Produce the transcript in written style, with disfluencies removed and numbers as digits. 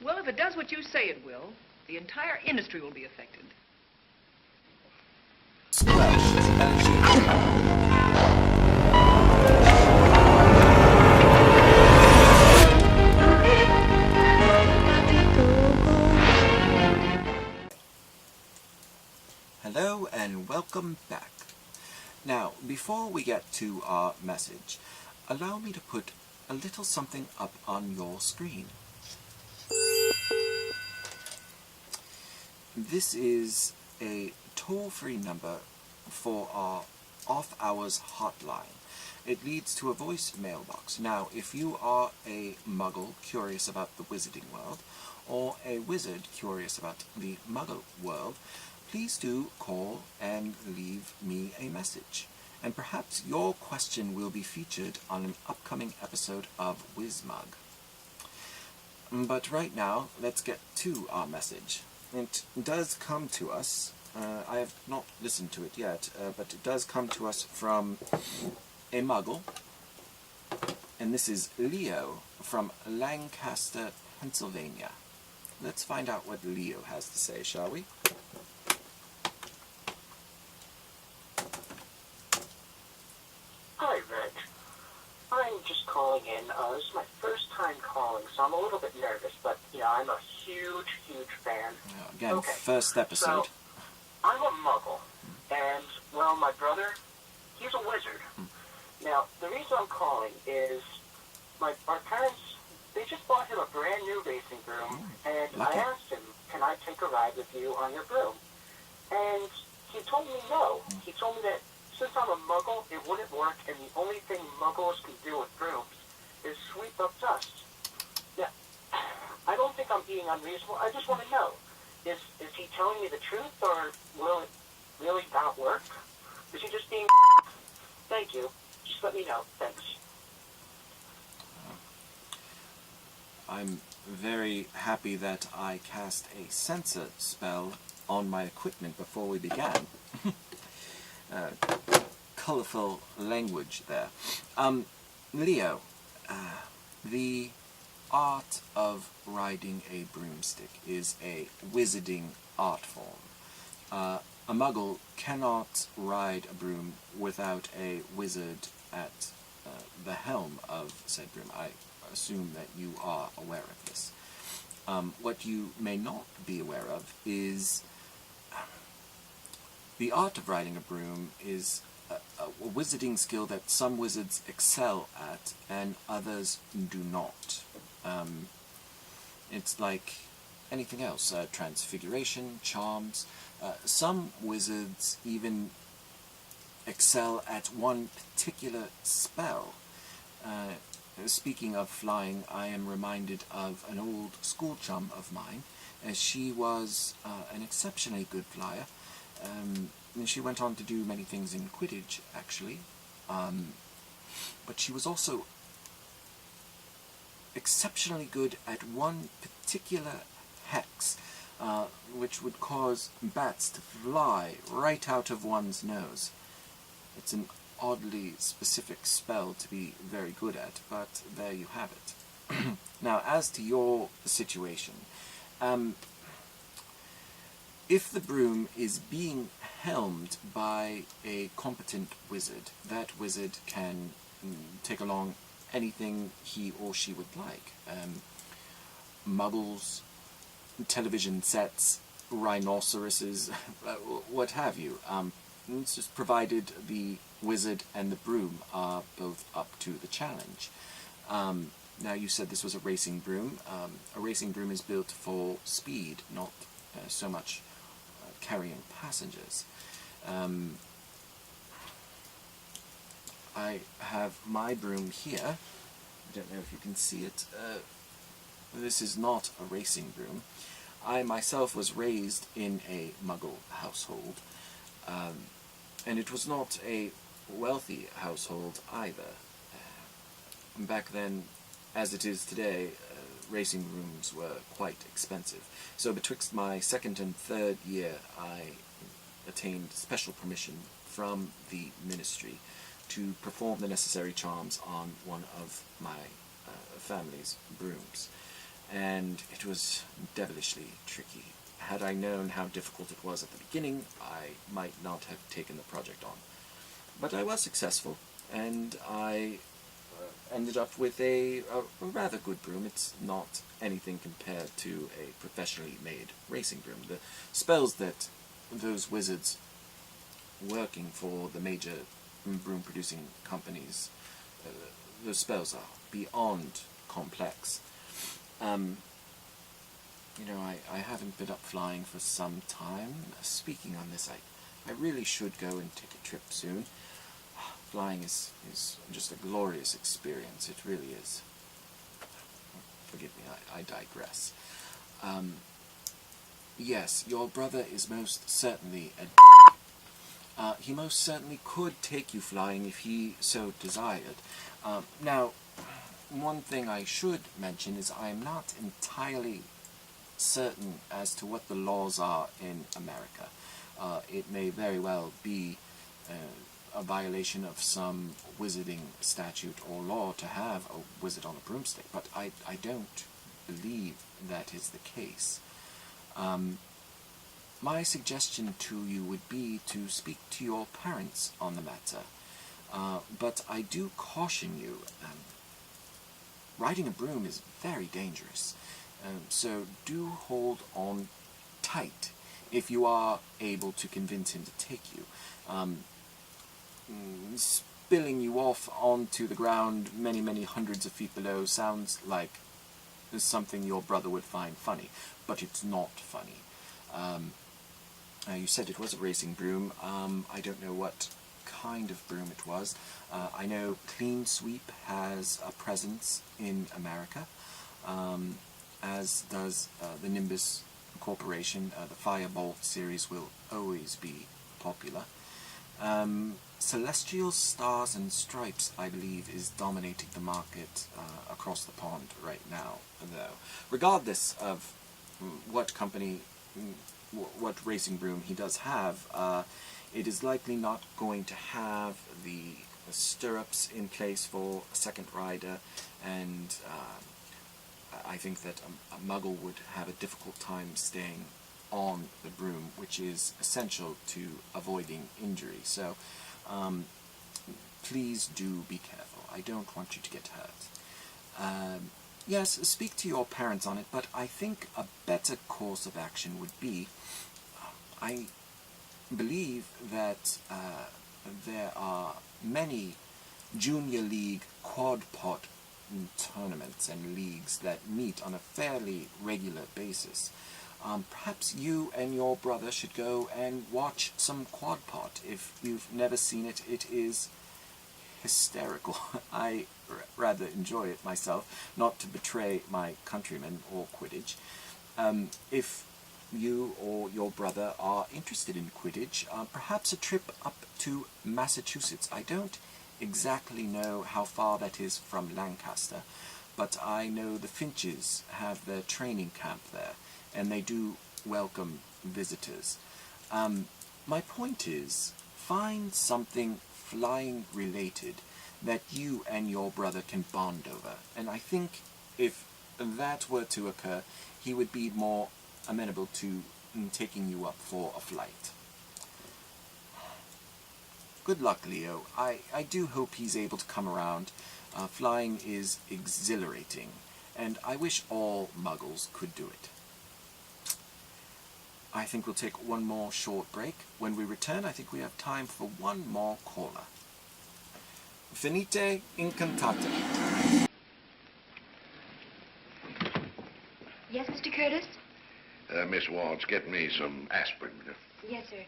Well, if it does what you say it will, the entire industry will be affected. Hello and welcome back. Now, before we get to our message, allow me to put a little something up on your screen. This is a toll-free number for our off-hours hotline. It leads to a voice mailbox. Now, if you are a Muggle curious about the wizarding world, or a wizard curious about the Muggle world, please do call and leave me a message. And perhaps your question will be featured on an upcoming episode of WizMugg. But right now, let's get to our message. It does come to us, I have not listened to it yet, but it does come to us from a Muggle, and this is Leo from Lancaster, Pennsylvania. Let's find out what Leo has to say, shall we? Hi, Reg. I'm just calling in. This is my first time calling, so I'm a little bit nervous, but, I'm a huge, huge fan. Again, okay. First episode. So, I'm a Muggle, and, well, my brother, he's a wizard. Now, the reason I'm calling is our parents, they just bought him a brand new racing broom, and lucky. I asked him, can I take a ride with you on your broom? And he told me no. He told me that since I'm a Muggle, it wouldn't work, and the only thing Muggles can do with brooms is sweep up dust. Yeah, I don't think I'm being unreasonable. I just want to know, is he telling me the truth, or will it really not work? Is he just being... Thank you. Just let me know. Thanks. I'm very happy that I cast a censor spell on my equipment before we began. Colourful language there. Leo, the art of riding a broomstick is a wizarding art form. A Muggle cannot ride a broom without a wizard at the helm of said broom. I assume that you are aware of this. What you may not be aware of is the art of riding a broom is a wizarding skill that some wizards excel at and others do not. It's like anything else, transfiguration, charms. Some wizards even excel at one particular spell. Speaking of flying, I am reminded of an old school chum of mine, as she was an exceptionally good flyer. And she went on to do many things in Quidditch, actually. But she was also exceptionally good at one particular hex, which would cause bats to fly right out of one's nose. It's an oddly specific spell to be very good at, but there you have it. Now, as to your situation, if the broom is being helmed by a competent wizard, that wizard can take along anything he or she would like. Muggles, television sets, rhinoceroses, what have you. It's just provided the wizard and the broom are both up to the challenge. Now, you said this was a racing broom. A racing broom is built for speed, not so much carrying passengers. I have my broom here. I don't know if you can see it. This is not a racing broom. I myself was raised in a Muggle household, and it was not a wealthy household either. Back then, as it is today, racing brooms were quite expensive. So betwixt my second and third year, I attained special permission from the ministry to perform the necessary charms on one of my family's brooms. and it was devilishly tricky. Had I known how difficult it was at the beginning, I might not have taken the project on. But I was successful, and I ended up with a rather good broom. It's not anything compared to a professionally made racing broom. The spells that those wizards working for the major broom-producing companies, those spells are beyond complex. You know, I haven't been up flying for some time. Speaking on this, I really should go and take a trip soon. Flying is just a glorious experience. It really is. Forgive me, I digress. Yes, your brother is most certainly a... he most certainly could take you flying if he so desired. Now, one thing I should mention is I am not entirely certain as to what the laws are in America. It may very well be a violation of some wizarding statute or law to have a wizard on a broomstick, but I don't believe that is the case. My suggestion to you would be to speak to your parents on the matter, but I do caution you, riding a broom is very dangerous, so do hold on tight if you are able to convince him to take you. Spilling you off onto the ground many hundreds of feet below sounds like something your brother would find funny, but it's not funny. You said it was a racing broom. I don't know what kind of broom it was. I know Clean Sweep has a presence in America, as does the Nimbus Corporation. The Firebolt series will always be popular. Celestial Stars and Stripes, I believe, is dominating the market across the pond right now, though. Regardless of what company, what racing broom he does have, it is likely not going to have the stirrups in place for a second rider, and I think that a muggle would have a difficult time staying on the broom, which is essential to avoiding injury. So please do be careful. I don't want you to get hurt. Yes, speak to your parents on it, but I think a better course of action would be, I believe that there are many Junior League quad pot tournaments and leagues that meet on a fairly regular basis. Perhaps you and your brother should go and watch some quad pot. If you've never seen it, it is hysterical. I rather enjoy it myself, not to betray my countrymen or Quidditch. If you or your brother are interested in Quidditch, perhaps a trip up to Massachusetts. I don't exactly know how far that is from Lancaster, but I know the Finches have their training camp there, and they do welcome visitors. My point is, find something flying related that you and your brother can bond over, and I think if that were to occur, he would be more amenable to taking you up for a flight. Good luck, Leo. I do hope he's able to come around. Flying is exhilarating, and I wish all muggles could do it. I think we'll take one more short break. When we return, I think we have time for one more caller. Finite incantate. Yes, Mr. Curtis? Miss Watts, get me some aspirin. Yes, sir.